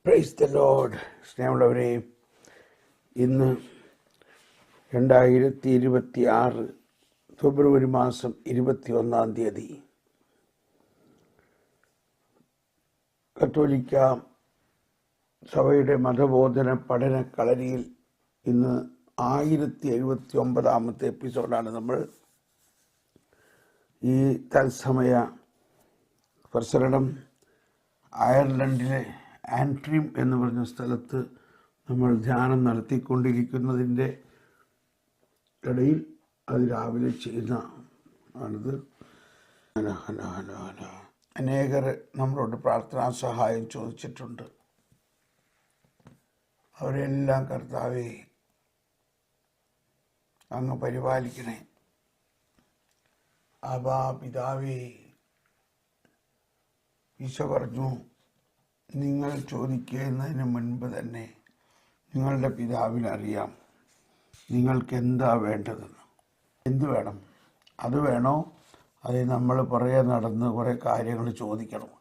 Price the Lord. സ്നേഹമുള്ളവരെ, ഇന്ന് 2026 ഫെബ്രുവരി മാസം 21 കത്തോലിക്ക സഭയുടെ മതബോധന പഠന കളരിയിൽ ഇന്ന് 1079 എപ്പിസോഡാണ് നമ്മൾ ഈ തത്സമയ പ്രസരണം. അയർലൻഡിലെ ആൻട്രീം എന്ന് പറഞ്ഞ സ്ഥലത്ത് നമ്മൾ ധ്യാനം നടത്തിക്കൊണ്ടിരിക്കുന്നതിൻ്റെ ഇടയിൽ അത് രാവിലെ ചെയ്യുന്ന ആണിത്. അനേകർ നമ്മളോട് പ്രാർത്ഥനാ സഹായം ചോദിച്ചിട്ടുണ്ട്. അവരെല്ലാം കർത്താവേ അങ്ങ് പരിപാലിക്കണേ. ആബാ പിതാവേ, ഈശോ പറഞ്ഞു, നിങ്ങൾ ചോദിക്കുന്നതിന് മുൻപ് തന്നെ നിങ്ങളുടെ പിതാവിനറിയാം നിങ്ങൾക്ക് എന്താ വേണ്ടതെന്ന്. എന്ത് വേണം? അത് വേണോ? അത് നമ്മൾ പുറകെ നടന്ന് കുറേ കാര്യങ്ങൾ ചോദിക്കണം.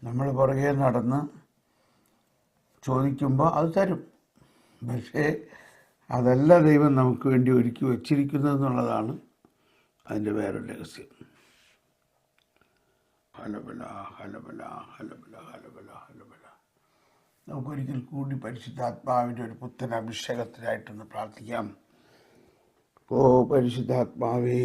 നമ്മൾ പുറകെ നടന്ന് ചോദിക്കുമ്പോൾ അത് തരും. പക്ഷേ അതല്ല ദൈവം നമുക്ക് വേണ്ടി ഒരുക്കി വച്ചിരിക്കുന്നതെന്നുള്ളതാണ് അതിൻ്റെ വേറൊരു രഹസ്യം. ഹലബല ഹലബല ഹലബല ഹലബല ഹലബല. നമുക്കൊരിക്കൽ കൂടി പരിശുദ്ധാത്മാവിൻ്റെ ഒരു പുത്തൻ അഭിഷേകത്തിനായിട്ടൊന്ന് പ്രാർത്ഥിക്കാം. ഓ പരിശുദ്ധാത്മാവേ,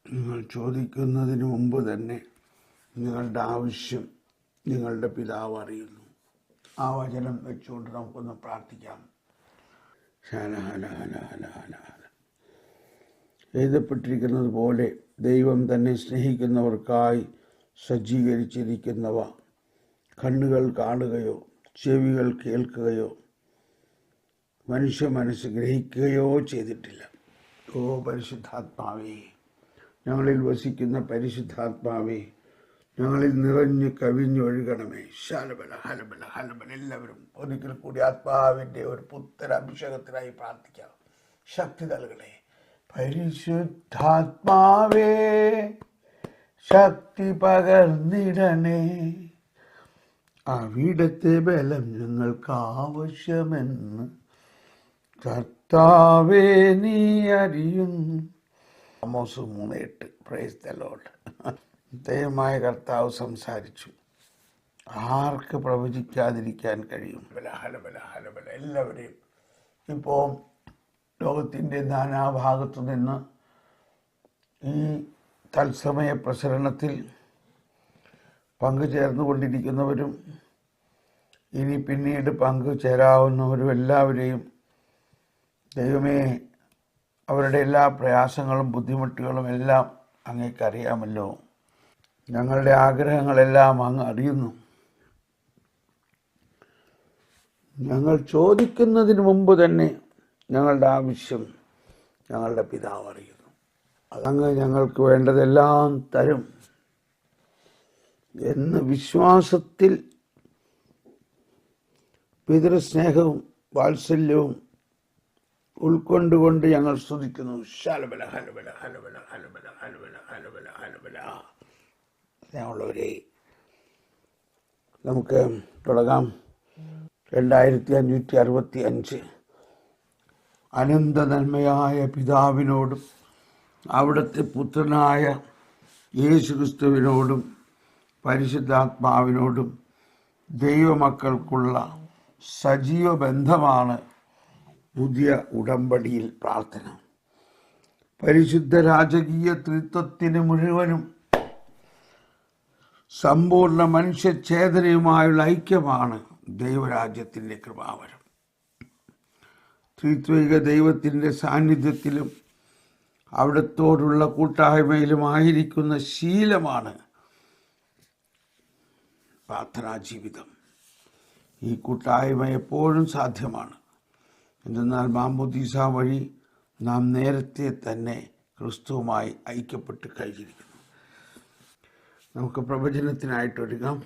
നിങ്ങൾ ചോദിക്കുന്നതിന് മുമ്പ് തന്നെ നിങ്ങളുടെ ആവശ്യം നിങ്ങളുടെ പിതാവ് അറിയുന്നു. ആ വചനം വെച്ചുകൊണ്ട് നമുക്കൊന്ന് പ്രാർത്ഥിക്കാം. ഹല ഹല ഹല ഹല ഹല ഹല. എഴുതപ്പെട്ടിരിക്കുന്നത് പോലെ ദൈവം തന്നെ സ്നേഹിക്കുന്നവർക്കായി സജ്ജീകരിച്ചിരിക്കുന്നവ കണ്ണുകൾ കാണുകയോ ചെവികൾ കേൾക്കുകയോ മനുഷ്യ മനസ്സ് ഗ്രഹിക്കുകയോ ചെയ്തിട്ടില്ല. ഓ പരിശുദ്ധാത്മാവേ, ഞങ്ങളിൽ വസിക്കുന്ന പരിശുദ്ധാത്മാവേ, ഞങ്ങളിൽ നിറഞ്ഞ് കവിഞ്ഞൊഴുകണമേ. ശാലബല ഹലബല ഹലബല. എല്ലാവരും ഒരിക്കൽ കൂടി ആത്മാവിൻ്റെ ഒരു പുത്തൻ അഭിഷേകത്തിനായി പ്രാർത്ഥിക്കാം. ശക്തി നൽകണേ പരിശുദ്ധാത്മാവേ, ശക്തി പകർന്നിടണേ. അവിടുത്തെ ബലം ഞങ്ങൾക്ക് ആവശ്യമെന്ന് കർത്താവേ നീ അറിയുന്നു. ആമോസ് 3:8. Price the Lord. ദൈവമായ കർത്താവ് സംസാരിച്ചു. ആർക്ക് പ്രവചിക്കാതിരിക്കാൻ കഴിയും? ഹലബല ഹലബല. എല്ലാവരെയും ഇപ്പോൾ ലോകത്തിൻ്റെ നാനാഭാഗത്തു നിന്ന് ഈ തത്സമയ പ്രസരണത്തിൽ പങ്കുചേർന്നുകൊണ്ടിരിക്കുന്നവരും ഇനി പിന്നീട് പങ്കുചേരാവുന്നവരും എല്ലാവരെയും ദൈവമേ, അവരുടെ എല്ലാ പ്രയാസങ്ങളും ബുദ്ധിമുട്ടുകളും എല്ലാം അങ്ങേക്കറിയാമല്ലോ. ഞങ്ങളുടെ ആഗ്രഹങ്ങളെല്ലാം അങ്ങ് അറിയുന്നു. ഞങ്ങൾ ചോദിക്കുന്നതിന് മുമ്പ് തന്നെ ഞങ്ങളുടെ ആവശ്യം ഞങ്ങളുടെ പിതാവ് അറിയുന്നു. അതങ്ങ് ഞങ്ങൾക്ക് വേണ്ടതെല്ലാം തരും എന്ന് വിശ്വാസത്തിൽ പിതൃസ്നേഹവും വാത്സല്യവും ഉൾക്കൊണ്ടുകൊണ്ട് ഞങ്ങൾ സ്തുതിക്കുന്നു. ശാലബല ഹലബല ഹലബല ഹലബല ഹലബല ഹലബല ഹലബല. സ്നേഹമുള്ളവരെ, നമുക്ക് തുടങ്ങാം. 2565 അനന്ത നന്മയായ പിതാവിനോടും അവിടുത്തെ പുത്രനായ യേശുക്രിസ്തുവിനോടും പരിശുദ്ധാത്മാവിനോടും ദൈവമക്കൾക്കുള്ള സജീവ ബന്ധമാണ് പുതിയ ഉടമ്പടിയിൽ പ്രാർത്ഥന. പരിശുദ്ധ രാജകീയ ത്രിത്വത്തിന് മുഴുവനും സമ്പൂർണ്ണ മനുഷ്യചേതനയുമായുള്ള ഐക്യമാണ് ദൈവരാജ്യത്തിൻ്റെ കൃപാവരം. ത്രിത്വിക ദൈവത്തിൻ്റെ സാന്നിധ്യത്തിലും അവിടത്തോടുള്ള കൂട്ടായ്മയിലുമായിരിക്കുന്ന ശീലമാണ് പ്രാർത്ഥനാ ജീവിതം. ഈ കൂട്ടായ്മ എപ്പോഴും സാധ്യമാണ്. എന്തെന്നാൽ മാമോദീസ വഴി നാം നേരത്തെ തന്നെ ക്രിസ്തുവുമായി ഐക്യപ്പെട്ട് കഴിഞ്ഞിരിക്കുന്നു. നമുക്ക് പ്രവചനത്തിനായിട്ടൊരുങ്ങാം.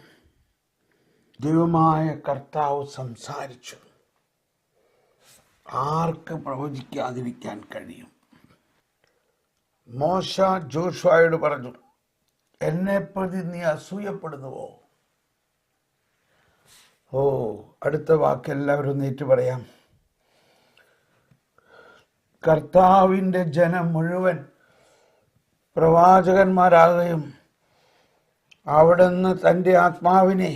ദൈവമായ കർത്താവ് സംസാരിച്ചു. ആർക്ക് പ്രവചിക്കാതിരിക്കാൻ കഴിയും? മോശ ജോഷുവയോട് പറഞ്ഞു, എന്നെ പ്രതി നീ അസൂയപ്പെടുന്നുവോ? അടുത്ത വാക്ക് എല്ലാവരും നീറ്റ് പറയാം. കർത്താവിൻ്റെ ജനം മുഴുവൻ പ്രവാചകന്മാരാകുകയും അവിടുന്ന് തൻ്റെ ആത്മാവിനെ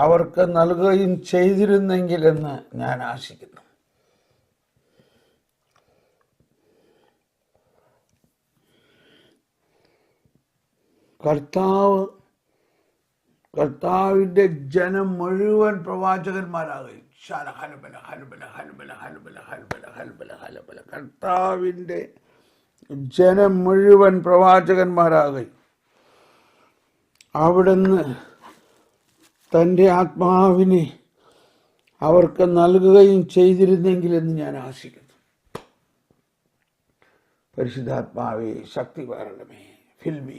അവർക്ക് നൽകുകയും ചെയ്തിരുന്നെങ്കിലെന്ന് ഞാൻ ആശിക്കുന്നു. കർത്താവിൻ്റെ ജനം മുഴുവൻ പ്രവാചകന്മാരാകുകയും കർത്താവിൻ്റെ ജനം മുഴുവൻ പ്രവാചകന്മാരാകുകയും അവിടുന്ന് തൻ്റെ ആത്മാവിനെ അവർക്ക് നൽകുകയും ചെയ്തിരുന്നെങ്കിലെന്ന് ഞാൻ ആശിക്കുന്നു. പരിശുദ്ധാത്മാവേ, ശക്തി പകരണമേ. Fill me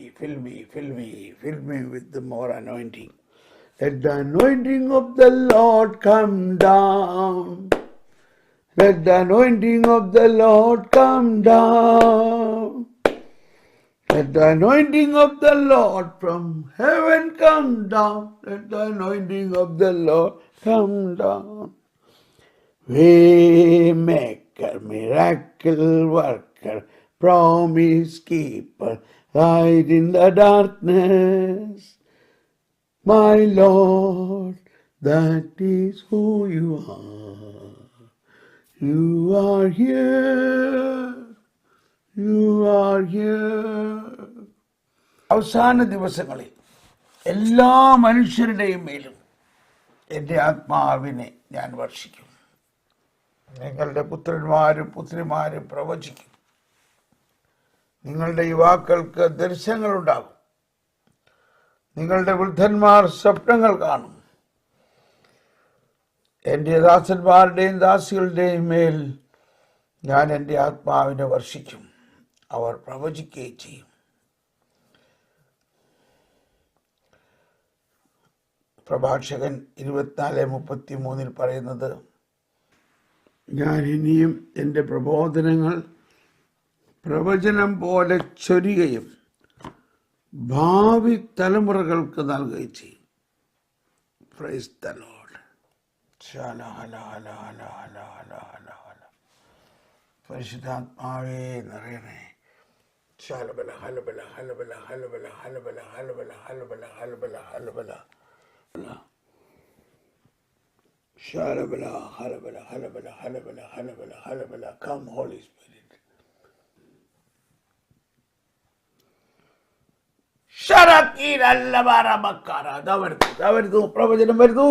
with the more anointing. Let the anointing of the Lord come down. Let the anointing of the Lord come down. Let the anointing of the Lord from heaven come down. Let the anointing of the Lord come down. Waymaker, miracle worker, promise keeper, light in the darkness, my Lord, that is who you are. You are here. You are here. അവസാന ദിവസങ്ങളിൽ എല്ലാ മനുഷ്യരുടെയും മേലും എൻ്റെ ആത്മാവിനെ ഞാൻ വർഷിക്കും. നിങ്ങളുടെ പുത്രന്മാരും പുത്രിമാരും പ്രവചിക്കും. നിങ്ങളുടെ യുവാക്കൾക്ക് ദർശനങ്ങളുണ്ടാകും. നിങ്ങളുടെ വൃദ്ധന്മാർ സ്വപ്നങ്ങൾ കാണും. എൻ്റെ ദാസന്മാരുടെയും ദാസികളുടെയും മേൽ ഞാൻ എൻ്റെ ആത്മാവിനെ വർഷിക്കും. അവർ പ്രവചിക്കുകയും ചെയ്യും. പ്രഭാഷകൻ 24:33 പറയുന്നത്, ഞാൻ ഇനിയും എൻ്റെ പ്രബോധനങ്ങൾ പ്രവചനം പോലെ ചൊരിയുകയും ഭാവി തലമുറകൾക്ക് നൽകുകയും ചെയ്യും. Praise the lord. പരിശുദ്ധാത്മാവേ നിറയണേ. ശാലബല ഹലബല ഹലബല ഹലബല ഹലബല ഹലബല ഹലബല ഹലബല ഹലബല ശാലബല ഹലബല ഹലബല ഹലബല ഹലബല ഹലബല. Come holy spirit. പ്രവചനം വരുന്നു.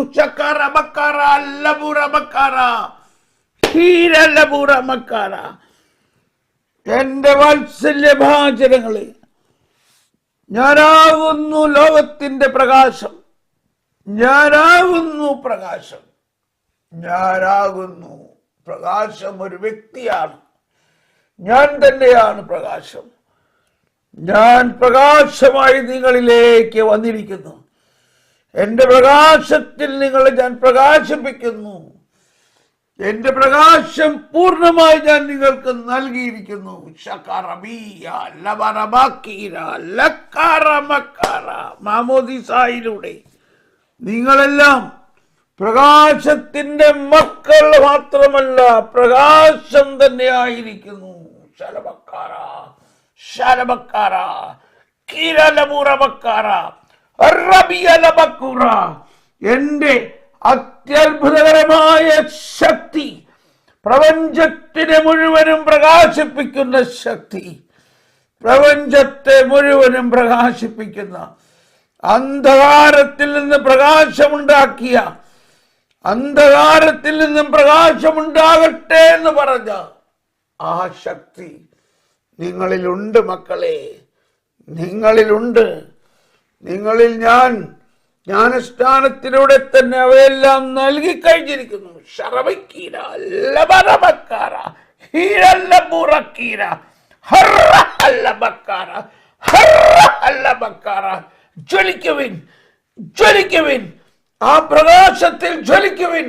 എന്റെ വാത്സല്യഭാചനങ്ങളെ, ഞാനാകുന്നു ലോകത്തിന്റെ പ്രകാശം. ഞാനാകുന്നു പ്രകാശം. ഞാനാകുന്നു പ്രകാശം. ഒരു വ്യക്തിയാണ്. ഞാൻ തന്നെയാണ് പ്രകാശം. ഞാൻ പ്രകാശമായി നിങ്ങളിലേക്ക് വന്നിരിക്കുന്നു. എൻ്റെ പ്രകാശത്തിൽ നിങ്ങളെ ഞാൻ പ്രകാശിപ്പിക്കുന്നു. എൻ്റെ പ്രകാശം പൂർണ്ണമായി ഞാൻ നിങ്ങൾക്ക് നൽകിയിരിക്കുന്നു. മാമോദിസായിലൂടെ നിങ്ങളെല്ലാം പ്രകാശത്തിന്റെ മക്കൾ മാത്രമല്ല, പ്രകാശം തന്നെയായിരിക്കുന്നു. എന്റെ അത്യത്ഭുതകരമായ ശക്തി, പ്രപഞ്ചത്തിനെ മുഴുവനും പ്രകാശിപ്പിക്കുന്ന ശക്തി, പ്രപഞ്ചത്തെ മുഴുവനും പ്രകാശിപ്പിക്കുന്ന, അന്ധകാരത്തിൽ നിന്ന് പ്രകാശമുണ്ടാക്കിയ, അന്ധകാരത്തിൽ നിന്നും പ്രകാശമുണ്ടാകട്ടെ എന്ന് പറഞ്ഞ ആ ശക്തി നിങ്ങളിലുണ്ട് മക്കളെ. നിങ്ങളിലുണ്ട്. നിങ്ങളിൽ ഞാൻ ജ്ഞാനസ്നാനത്തിലൂടെ തന്നെ അവയെല്ലാം നൽകിക്കഴിഞ്ഞിരിക്കുന്നു. ജ്വലിക്കുവിൻ, ജ്വലിക്കുവിൻ. ആ പ്രകാശത്തിൽ ജ്വലിക്കുവിൻ.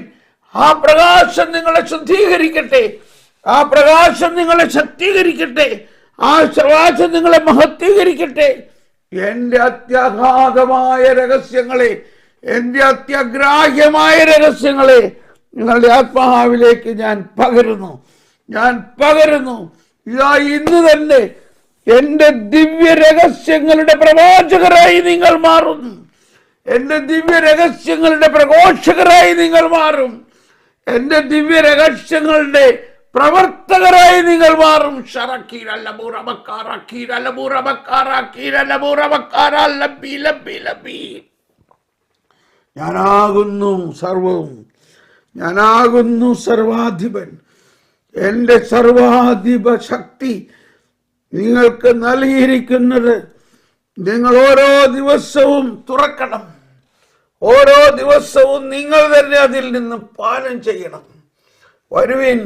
ആ പ്രകാശം നിങ്ങളെ ശുദ്ധീകരിക്കട്ടെ. ആ പ്രകാശം നിങ്ങളെ ശക്തീകരിക്കട്ടെ. ആ പ്രകാശം നിങ്ങളെ മഹത്വീകരിക്കട്ടെ. എൻ്റെ അത്യഗാധമായ രഹസ്യങ്ങളെ, എൻ്റെ അത്യഗ്രാഹ്യമായ രഹസ്യങ്ങളെ നിങ്ങളുടെ ആത്മാവിലേക്ക് ഞാൻ പകരുന്നു. ഇതാ ഇന്ന് തന്നെ എൻ്റെ ദിവ്യ രഹസ്യങ്ങളുടെ പ്രവാചകരായി നിങ്ങൾ മാറുന്നു. എൻ്റെ ദിവ്യ രഹസ്യങ്ങളുടെ പ്രഘോഷകരായി നിങ്ങൾ മാറും. എൻ്റെ ദിവ്യ രഹസ്യങ്ങളുടെ പ്രവർത്തകരായി നിങ്ങൾ മാറും. ഞാനാകുന്നു സർവവും, ഞാനാകുന്നു സർവാധിപൻ. എൻ്റെ സർവാധിപ ശക്തി നിങ്ങൾക്ക് നൽകിയിരിക്കുന്നത് നിങ്ങൾ ഓരോ ദിവസവും തുറക്കണം. ഓരോ ദിവസവും നിങ്ങൾ തന്നെ അതിൽ നിന്ന് പാനം ചെയ്യണം. വരുവിൻ,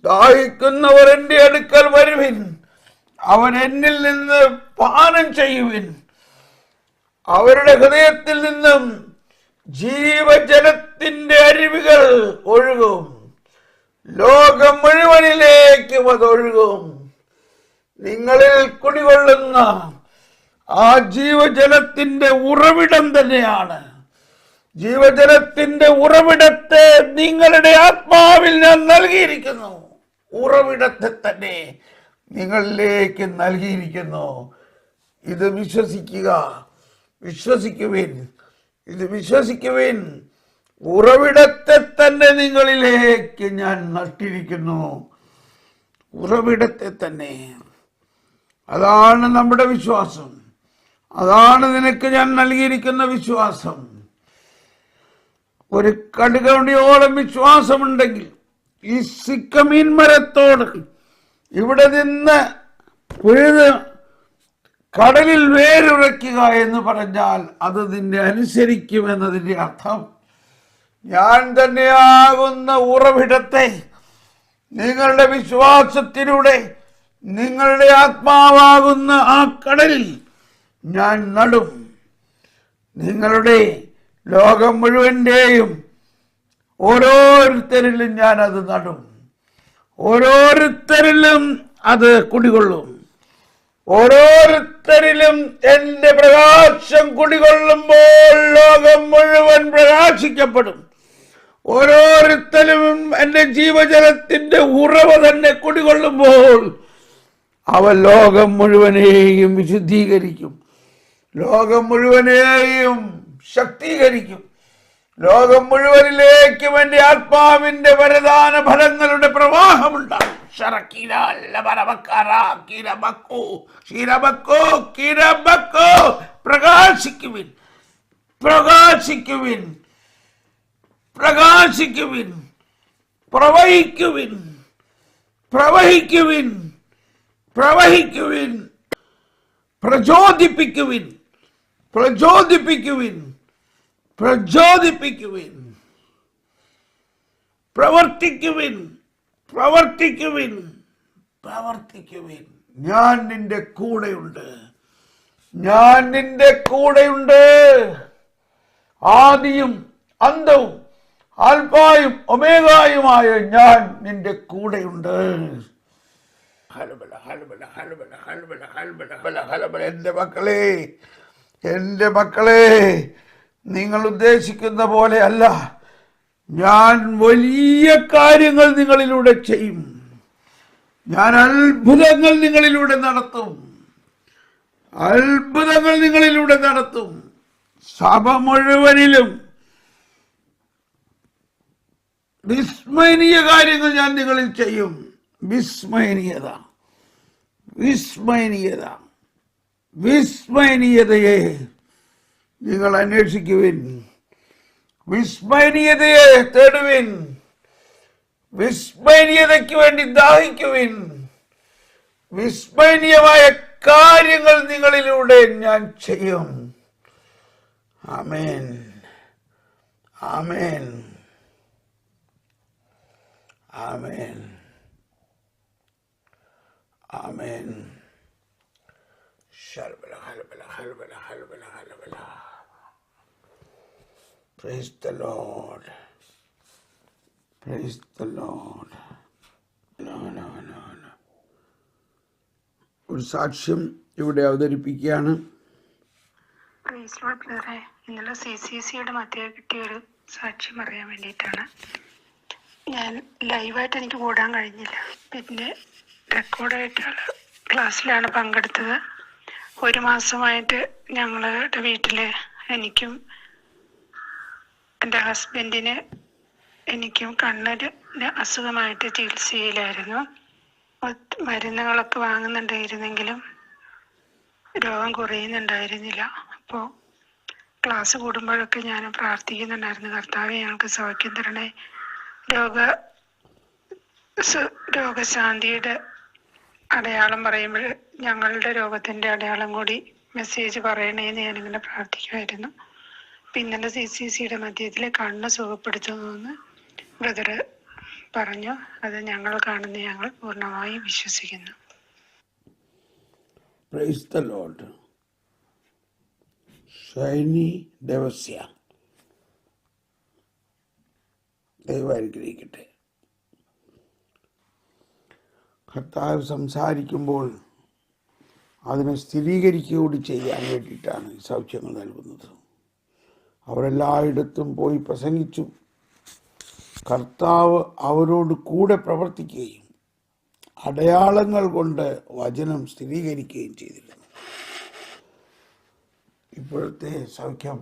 ദാഹിക്കുന്നവർ എൻ്റെ അടുക്കൽ വരുവിൻ, അവൻ എന്നിൽ നിന്ന് പാനം ചെയ്യുവിൻ. അവരുടെ ഹൃദയത്തിൽ നിന്നും ജീവജലത്തിന്റെ അരുവികൾ ഒഴുകും. ലോകം മുഴുവനിലേക്കും അതൊഴുകും. നിങ്ങളിൽ കുടികൊള്ളുന്ന ആ ജീവജലത്തിന്റെ ഉറവിടം തന്നെയാണ്. ജീവജലത്തിന്റെ ഉറവിടത്തെ നിങ്ങളുടെ ആത്മാവിൽ ഞാൻ നൽകിയിരിക്കുന്നു. ഉറവിടത്തെ തന്നെ നിങ്ങളിലേക്ക് നൽകിയിരിക്കുന്നു. ഇത് വിശ്വസിക്കുവിൻ. ഉറവിടത്തെ തന്നെ നിങ്ങളിലേക്ക് ഞാൻ നട്ടിരിക്കുന്നു. ഉറവിടത്തെ തന്നെ. അതാണ് നമ്മുടെ വിശ്വാസം. അതാണ് നിനക്ക് ഞാൻ നൽകിയിരിക്കുന്ന വിശ്വാസം. ഒരു കടുകയോളം വിശ്വാസമുണ്ടെങ്കിൽ ഈ സിക്കമീൻ മരത്തോട് ഇവിടെ നിന്ന് പിഴുത് കടലിൽ വേരുറയ്ക്കുക എന്ന് പറഞ്ഞാൽ അത് നിന്നെ അനുസരിക്കുമെന്നതിൻ്റെ അർത്ഥം. ഞാൻ തന്നെയാകുന്ന ഉറവിടത്തെ നിങ്ങളുടെ വിശ്വാസത്തിലൂടെ നിങ്ങളുടെ ആത്മാവാകുന്ന ആ കടലിൽ ഞാൻ നടും. നിങ്ങളുടെ ലോകം മുഴുവൻ്റെയും ഓരോരുത്തരിലും ഞാൻ അത് നടും. ഓരോരുത്തരിലും അത് കുടികൊള്ളും. ഓരോരുത്തരിലും എൻ്റെ പ്രകാശം കുടികൊള്ളുമ്പോൾ ലോകം മുഴുവൻ പ്രകാശിക്കപ്പെടും. ഓരോരുത്തരും എൻ്റെ ജീവജലത്തിന്റെ ഉറവ തന്നെ കുടികൊള്ളുമ്പോൾ അവ ലോകം മുഴുവനെയും വിശുദ്ധീകരിക്കും, ലോകം മുഴുവനെയും ശക്തീകരിക്കും. ലോകം മുഴുവനിലേക്കും എൻ്റെ ആത്മാവിന്റെ വരദാന ഫലങ്ങളുടെ പ്രവാഹമുണ്ടാകും. പ്രകാശിക്കുവിൻ, പ്രകാശിക്കുവിൻ, പ്രകാശിക്കുവിൻ, പ്രവഹിക്കുവിൻ, പ്രവഹിക്കുവിൻ, പ്രവഹിക്കുവിൻ, പ്രചോദിപ്പിക്കുവിൻ, പ്രചോദിപ്പിക്കുവിൻ, പ്രചോദിപ്പിക്കുവിൻ, പ്രവർത്തിക്കുവിൻ, പ്രവർത്തിക്കുവിൻ, പ്രവർത്തിക്കുവിൻ. ഞാൻ നിന്റെ കൂടെയുണ്ട്, ഞാൻ നിന്റെ കൂടെയുണ്ട്. ആദിയും അന്തവും ആൽഫായും ഒമേഗായുമായ ഞാൻ നിന്റെ കൂടെയുണ്ട്. എൻ്റെ മക്കളെ, നിങ്ങൾ ഉദ്ദേശിക്കുന്ന പോലെ അല്ല. ഞാൻ വലിയ കാര്യങ്ങൾ നിങ്ങളിലൂടെ ചെയ്യും. ഞാൻ അത്ഭുതങ്ങൾ നിങ്ങളിലൂടെ നടത്തും. അത്ഭുതങ്ങൾ നിങ്ങളിലൂടെ നടത്തും. സഭ മുഴുവനിലും വിസ്മയനീയ കാര്യങ്ങൾ ഞാൻ നിങ്ങളിൽ ചെയ്യും. വിസ്മയനീയത, വിസ്മയനീയത, വിസ്മയനീയതയെ നിങ്ങൾ അന്വേഷിക്കുവിൻ. വിസ്മയനീയതയെ തേടുവിൻ. വിസ്മയനീയതയ്ക്ക് വേണ്ടി ദാഹിക്കുവിൻ. വിസ്മയനീയമായ കാര്യങ്ങൾ നിങ്ങളിലൂടെ ഞാൻ ചെയ്യും. ആമേൻ, ആമേൻ, ആമേൻ, ആമേൻ. Praise the Lord. Praise the Lord. No. ഒരു സാക്ഷ്യം ഇവിടെ അവതരിപ്പിക്കുകയാണ്. ബ്രദറെ, ഇന്നലെ CCCയുടെ മധ്യ കിട്ടിയൊരു സാക്ഷ്യം അറിയാൻ വേണ്ടിയിട്ടാണ്. ഞാൻ ലൈവായിട്ട് എനിക്ക് കൂടാൻ കഴിഞ്ഞില്ല, പിന്നെ റെക്കോർഡായിട്ടുള്ള ക്ലാസ്സിലാണ് പങ്കെടുത്തത്. 1 മാസമായിട്ട് ഞങ്ങളുടെ വീട്ടിൽ എനിക്കും എൻ്റെ ഹസ്ബൻഡിന് എനിക്കും കണ്ണിന് അസുഖമായിട്ട് ചികിത്സയിലായിരുന്നു. മരുന്നുകളൊക്കെ വാങ്ങുന്നുണ്ടായിരുന്നെങ്കിലും രോഗം കുറയുന്നുണ്ടായിരുന്നില്ല. അപ്പോൾ ക്ലാസ് കൂടുമ്പോഴൊക്കെ ഞാൻ പ്രാർത്ഥിക്കുന്നുണ്ടായിരുന്നു, കർത്താവെ ഞങ്ങൾക്ക് സൗഖ്യം തരണേ, രോഗശാന്തിയുടെ അടയാളം പറയുമ്പോൾ ഞങ്ങളുടെ രോഗത്തിൻ്റെ അടയാളം കൂടി മെസ്സേജ് പറയണേന്ന് ഞാനിങ്ങനെ പ്രാർത്ഥിക്കുമായിരുന്നു. ഇന്നലെ CCCയുടെ മധ്യത്തിൽ കണ്ണ് സുഖപ്പെടുത്തുന്നു ബ്രദർ പറഞ്ഞു. അത് ഞങ്ങൾ പൂർണ്ണമായും വിശ്വസിക്കുന്നു. Price the Lord. Shiny Devasya, ദൈവം അനുഗ്രഹിക്കട്ടെ. കർത്താവ് സംസാരിക്കുമ്പോൾ അതിനെ സ്ഥിരീകരിക്കുകയൂടി ചെയ്യാൻ വേണ്ടിയിട്ടാണ് ഈ സൗഖ്യങ്ങൾ നൽകുന്നത്. അവരെല്ലായിടത്തും പോയി പ്രസംഗിച്ചു. കർത്താവ് അവരോട് കൂടെ പ്രവർത്തിക്കുകയും അടയാളങ്ങൾ കൊണ്ട് വചനം സ്ഥിരീകരിക്കുകയും ചെയ്തിരുന്നു. ഇപ്പോഴത്തെ സൗഖ്യം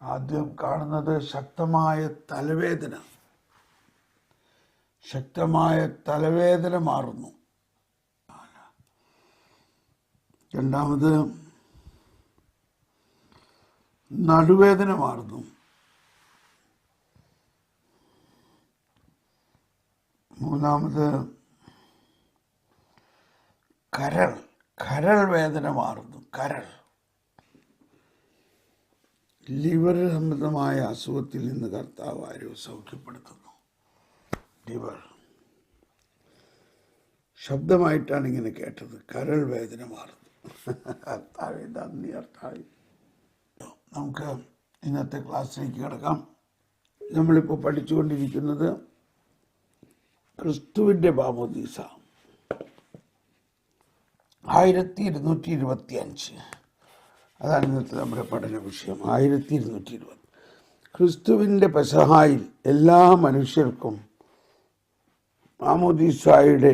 ആദ്യം കാണുന്നത് ശക്തമായ തലവേദന മാറുന്നു. രണ്ടാമത് നടുവേദന മാറുന്നു. മൂന്നാമത് കരൾ വേദന മാറുന്നു. ലിവർ സംബന്ധമായ അസുഖത്തിൽ നിന്ന് കർത്താവ് ആരോ സൗഖ്യപ്പെടുത്തുന്നു. ലിവർ ശബ്ദമായിട്ടാണ് ഇങ്ങനെ കേട്ടത്, കരൾ വേദന മാറുന്നു. കർത്താവേ നന്ദി. കർത്താവേ, നമുക്ക് ഇന്നത്തെ ക്ലാസ്സിലേക്ക് കിടക്കാം. നമ്മളിപ്പോൾ പഠിച്ചുകൊണ്ടിരിക്കുന്നത് ക്രിസ്തുവിൻ്റെ മാമോദീസ 1225. അതാണ് ഇന്നത്തെ നമ്മുടെ പഠന വിഷയം. 1220. ക്രിസ്തുവിൻ്റെ പെസഹായിൽ എല്ലാ മനുഷ്യർക്കും മാമോദീസായുടെ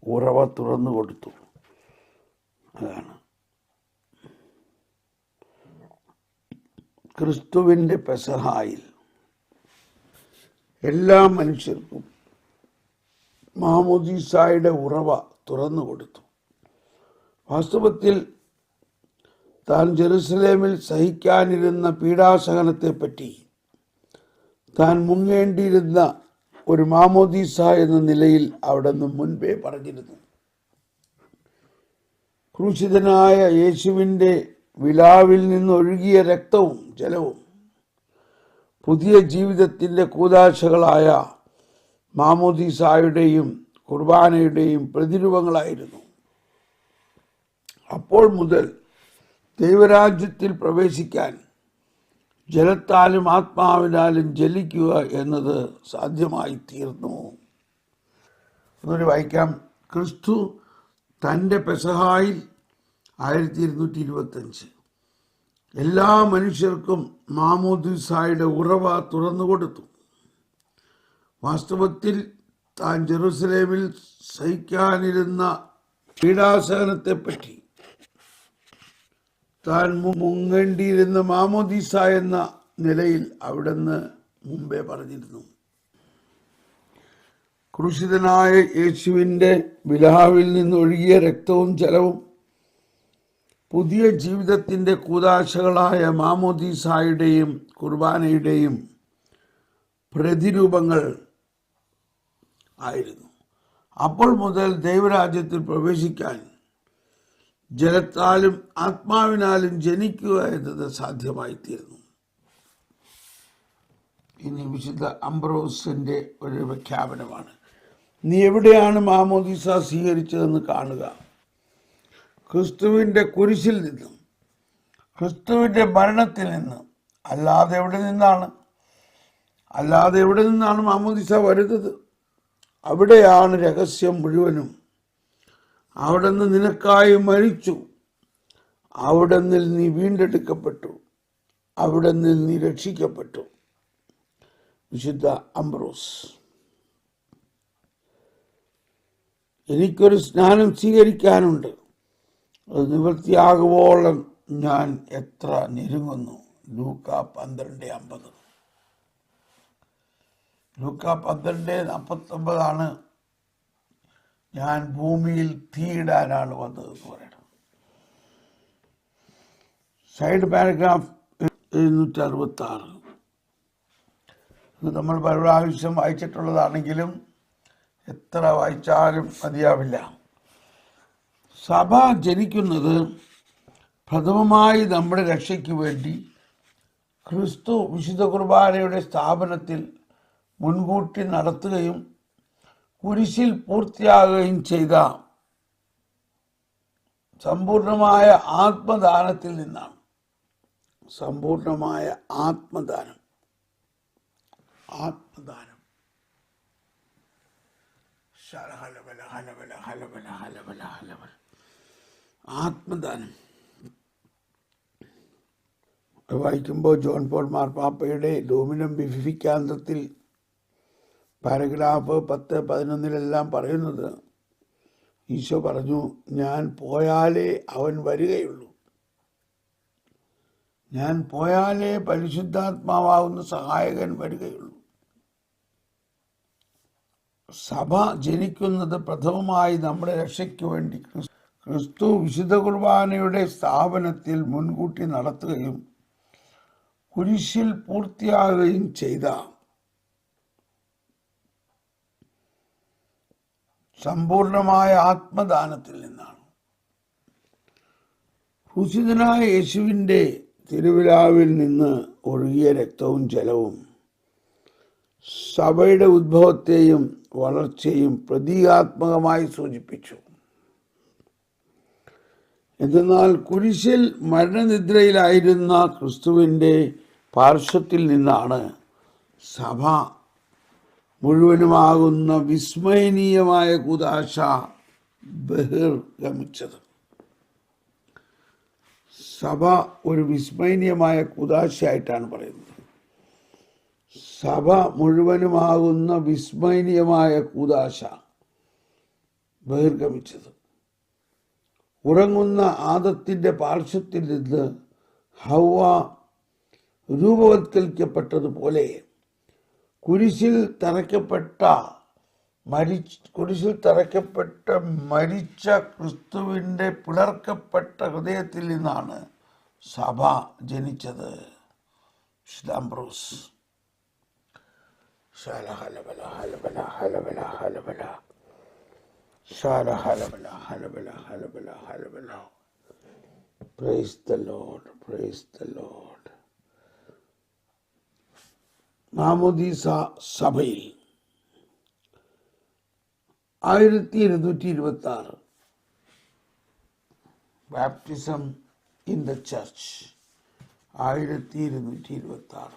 ഉറവ തുറന്നു കൊടുത്തു. അതാണ് ക്രിസ്തുവിൻ്റെ പെസഹായിൽ എല്ലാ മനുഷ്യർക്കും മാമോദീസായുടെ ഉറവ തുറന്നു കൊടുത്തു. വാസ്തവത്തിൽ താൻ ജെറുസലേമിൽ സഹിക്കാനിരുന്ന പീഡാസഹനത്തെപ്പറ്റി താൻ മുങ്ങേണ്ടിയിരുന്ന ഒരു മാമോദീസ എന്ന നിലയിൽ അവിടെ നിന്ന് മുൻപേ പറഞ്ഞിരുന്നു. ക്രൂശിതനായ യേശുവിൻ്റെ വിലാവിൽ നിന്നൊഴുകിയ രക്തവും ജലവും പുതിയ ജീവിതത്തിൻ്റെ കൂദാശകളായ മാമോദീസായുടെയും കുർബാനയുടെയും പ്രതിരൂപങ്ങളായിരുന്നു. അപ്പോൾ മുതൽ ദൈവരാജ്യത്തിൽ പ്രവേശിക്കാൻ ജലത്താലും ആത്മാവിനാലും ജലിക്കുക എന്നത് സാധ്യമായി തീർന്നു. ഒന്നുകൂടി വായിക്കാം. ക്രിസ്തു തൻ്റെ പെസഹായിൽ 1225 എല്ലാ മനുഷ്യർക്കും മാമോദീസായുടെ ഉറവ തുറന്നു കൊടുത്തു. വാസ്തവത്തിൽ താൻ ജെറുസലേമിൽ സഹിക്കാനിരുന്ന പീഡാസഹനത്തെപ്പറ്റി താൻ മുങ്ങേണ്ടിയിരുന്ന മാമോദീസ എന്ന നിലയിൽ അവിടുന്ന് മുമ്പേ പറഞ്ഞിരുന്നു. ക്രൂശിതനായ യേശുവിൻ്റെ വിലാവിൽ നിന്നൊഴുകിയ രക്തവും ജലവും പുതിയ ജീവിതത്തിൻ്റെ കൂദാശകളായ മാമോദീസായുടെയും കുർബാനയുടെയും പ്രതിരൂപങ്ങൾ ആയിരുന്നു. അപ്പോൾ മുതൽ ദൈവരാജ്യത്തിൽ പ്രവേശിക്കാൻ ജലത്താലും ആത്മാവിനാലും ജനിക്കുക എന്നത് സാധ്യമായിത്തീർന്നു. ഇനി വിശുദ്ധ അംബ്രോസിൻ്റെ ഒരു പ്രഖ്യാപനമാണ്. നീ എവിടെയാണ് മാമോദീസ സ്വീകരിച്ചതെന്ന് കാണുക. ക്രിസ്തുവിൻ്റെ കുരിശിൽ നിന്നും, ക്രിസ്തുവിൻ്റെ മരണത്തിൽ നിന്നും. അല്ലാതെ എവിടെ നിന്നാണ് മാമോദീസ വരുന്നത്? അവിടെയാണ് രഹസ്യം മുഴുവനും. അവിടുന്ന് നിനക്കായി മരിച്ചു, അവിടുന്ന് നീ വീണ്ടെടുക്കപ്പെട്ടു, അവിടുന്ന് നീ രക്ഷിക്കപ്പെട്ടു. വിശുദ്ധ അംബ്രോസ്. എനിക്കൊരു സ്നാനം സ്വീകരിക്കാനുണ്ട്, അത് നിവൃത്തിയാകുവോളം ഞാൻ എത്ര ഞെരുങ്ങുന്നു. ലൂക്ക 12:50. ലൂക്ക 12:49 ഞാൻ ഭൂമിയിൽ തീയിടാനാണ് വന്നതെന്ന് പറയണം. Side paragraph 766. ഇത് നമ്മൾ പല പ്രാവശ്യം വായിച്ചിട്ടുള്ളതാണെങ്കിലും എത്ര വായിച്ചാലും മതിയാവില്ല. സഭ ജനിക്കുന്നത് പ്രഥമമായി നമ്മുടെ രക്ഷയ്ക്ക് വേണ്ടി ക്രിസ്തു വിശുദ്ധ കുർബാനയുടെ സ്ഥാപനത്തിൽ മുൻകൂട്ടി നടത്തുകയും കുരിശിൽ പൂർത്തിയാകുകയും ചെയ്ത സമ്പൂർണമായ ആത്മദാനത്തിൽ നിന്നാണ്. സമ്പൂർണമായ ആത്മദാനം. ആത്മദാനം വായിക്കുമ്പോൾ ജോൺ പോൾ മാർപ്പാപ്പയുടെ ഡോമിനം വിവിഫിക്കാന്തത്തിൽ പാരഗ്രാഫ് 10, 11 പറയുന്നത്, ഈശോ പറഞ്ഞു, ഞാൻ പോയാലേ അവൻ വരികയുള്ളൂ. ഞാൻ പോയാലേ പരിശുദ്ധാത്മാവാകുന്ന സഹായകൻ വരികയുള്ളൂ. സഭ ജനിക്കുന്നത് പ്രഥമമായി നമ്മുടെ രക്ഷയ്ക്ക് വേണ്ടി ക്രിസ്തു വിശുദ്ധ കുർബാനയുടെ സ്ഥാപനത്തിൽ മുൻകൂട്ടി നടത്തുകയും കുരിശിൽ പൂർത്തിയാകുകയും ചെയ്ത സമ്പൂർണമായ ആത്മദാനത്തിൽ നിന്നാണ്. ക്രൂശിതനായ യേശുവിൻ്റെ തിരുവിലാവിൽ നിന്ന് ഒഴുകിയ രക്തവും ജലവും സഭയുടെ ഉദ്ഭവത്തെയും വളർച്ചയും പ്രതീകാത്മകമായി സൂചിപ്പിച്ചു. എന്നാൽ കുരിശിൽ മരണനിദ്രയിലായിരുന്ന ക്രിസ്തുവിൻ്റെ പാർശ്വത്തിൽ നിന്നാണ് സഭ മുഴുവനുമാകുന്ന വിസ്മയനീയമായ കൂദാശ ബഹിർഗമിച്ചത്. സഭ ഒരു വിസ്മയനീയമായ കൂദാശയായിട്ടാണ് പറയുന്നത്. സഭ മുഴുവനുമാകുന്ന വിസ്മയനീയമായ കൂദാശ ബഹിർഗമിച്ചത്. ഉറങ്ങുന്ന ആദത്തിൻ്റെ പാർശ്വത്തിൽ നിന്ന് ഹവ്വ രൂപവത്കരിക്കപ്പെട്ടതുപോലെ കുരിശിൽ തറയ്ക്കപ്പെട്ട മരിച്ച ക്രിസ്തുവിൻ്റെ പിളർക്കപ്പെട്ട ഹൃദയത്തിൽ നിന്നാണ് സഭ ജനിച്ചത്. Ambrose. Praise the Lord, praise the Lord. മാമോദീസ സഭയിൽ 1226 ബാപ്റ്റിസം ഇൻ ദ ചർച്ച് 1226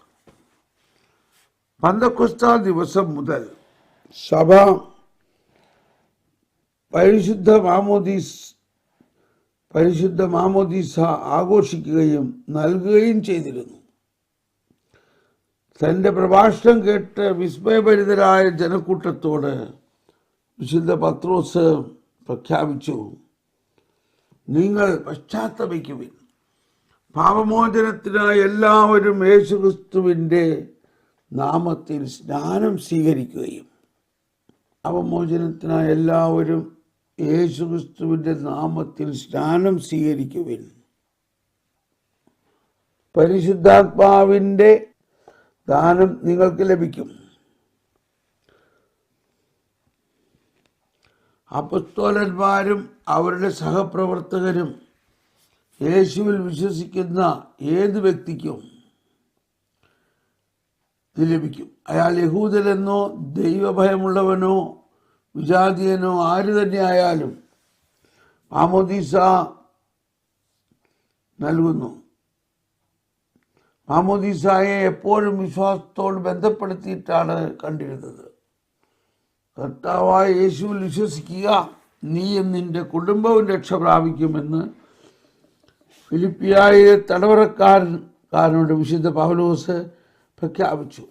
പന്തക്കൊസ്താ ദിവസം മുതൽ സഭ പരിശുദ്ധ മാമോദീസ ആഘോഷിക്കുകയും നൽകുകയും ചെയ്തിരുന്നു. തൻ്റെ പ്രഭാഷണം കേട്ട് വിസ്മയഭരിതരായ ജനക്കൂട്ടത്തോട് വിശുദ്ധ പത്രോസ് പ്രഖ്യാപിച്ചു, നിങ്ങൾ പശ്ചാത്തപിക്കുവിൻ, പാപമോചനത്തിനായി എല്ലാവരും യേശുക്രിസ്തുവിൻ്റെ നാമത്തിൽ സ്നാനം സ്വീകരിക്കുകയും പാപമോചനത്തിനായി എല്ലാവരും യേശുക്രിസ്തുവിൻ്റെ നാമത്തിൽ സ്നാനം സ്വീകരിക്കുവിൻ. പരിശുദ്ധാത്മാവിൻ്റെ ദാനം നിങ്ങൾക്ക് ലഭിക്കും. അപ്പസ്തോലന്മാരും അവരുടെ സഹപ്രവർത്തകരും യേശുവിൽ വിശ്വസിക്കുന്ന ഏത് വ്യക്തിക്കും ഇത് ലഭിക്കും. അയാൾ യഹൂദനെന്നോ ദൈവഭയമുള്ളവനോ വിജാതീയനോ ആര് തന്നെ ആയാലും മാമോദീസ നൽകുന്നു. മാമോദീസായെ എപ്പോഴും വിശ്വാസത്തോട് ബന്ധപ്പെടുത്തിയിട്ടാണ് കണ്ടിരുന്നത്. കർത്താവായ യേശുവിൽ വിശ്വസിക്കുക, നീയും നിന്റെ കുടുംബവും രക്ഷ പ്രാപിക്കുമെന്ന് ഫിലിപ്പിയായിലെ തടവറക്കാരനോട് വിശുദ്ധ പൗലോസ് പ്രഖ്യാപിച്ചു.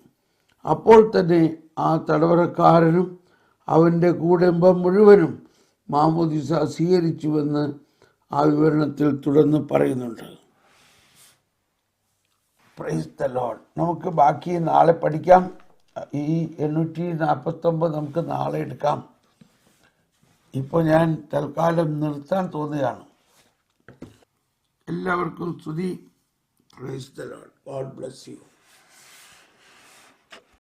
അപ്പോൾ തന്നെ ആ തടവറക്കാരനും അവൻ്റെ കുടുംബം മുഴുവനും മാമോദിസ സ്വീകരിച്ചുവെന്ന് ആ വിവരണത്തിൽ തുടർന്ന് പറയുന്നുണ്ട്. Price the Lord. നമുക്ക് ബാക്കി നാളെ പഠിക്കാം. ഈ 849 നമുക്ക് നാളെ എടുക്കാം. ഇപ്പോൾ ഞാൻ തൽക്കാലം നിർത്താൻ തോന്നുകയാണ്. എല്ലാവർക്കും സ്തുതി. Price the Lord. God bless you.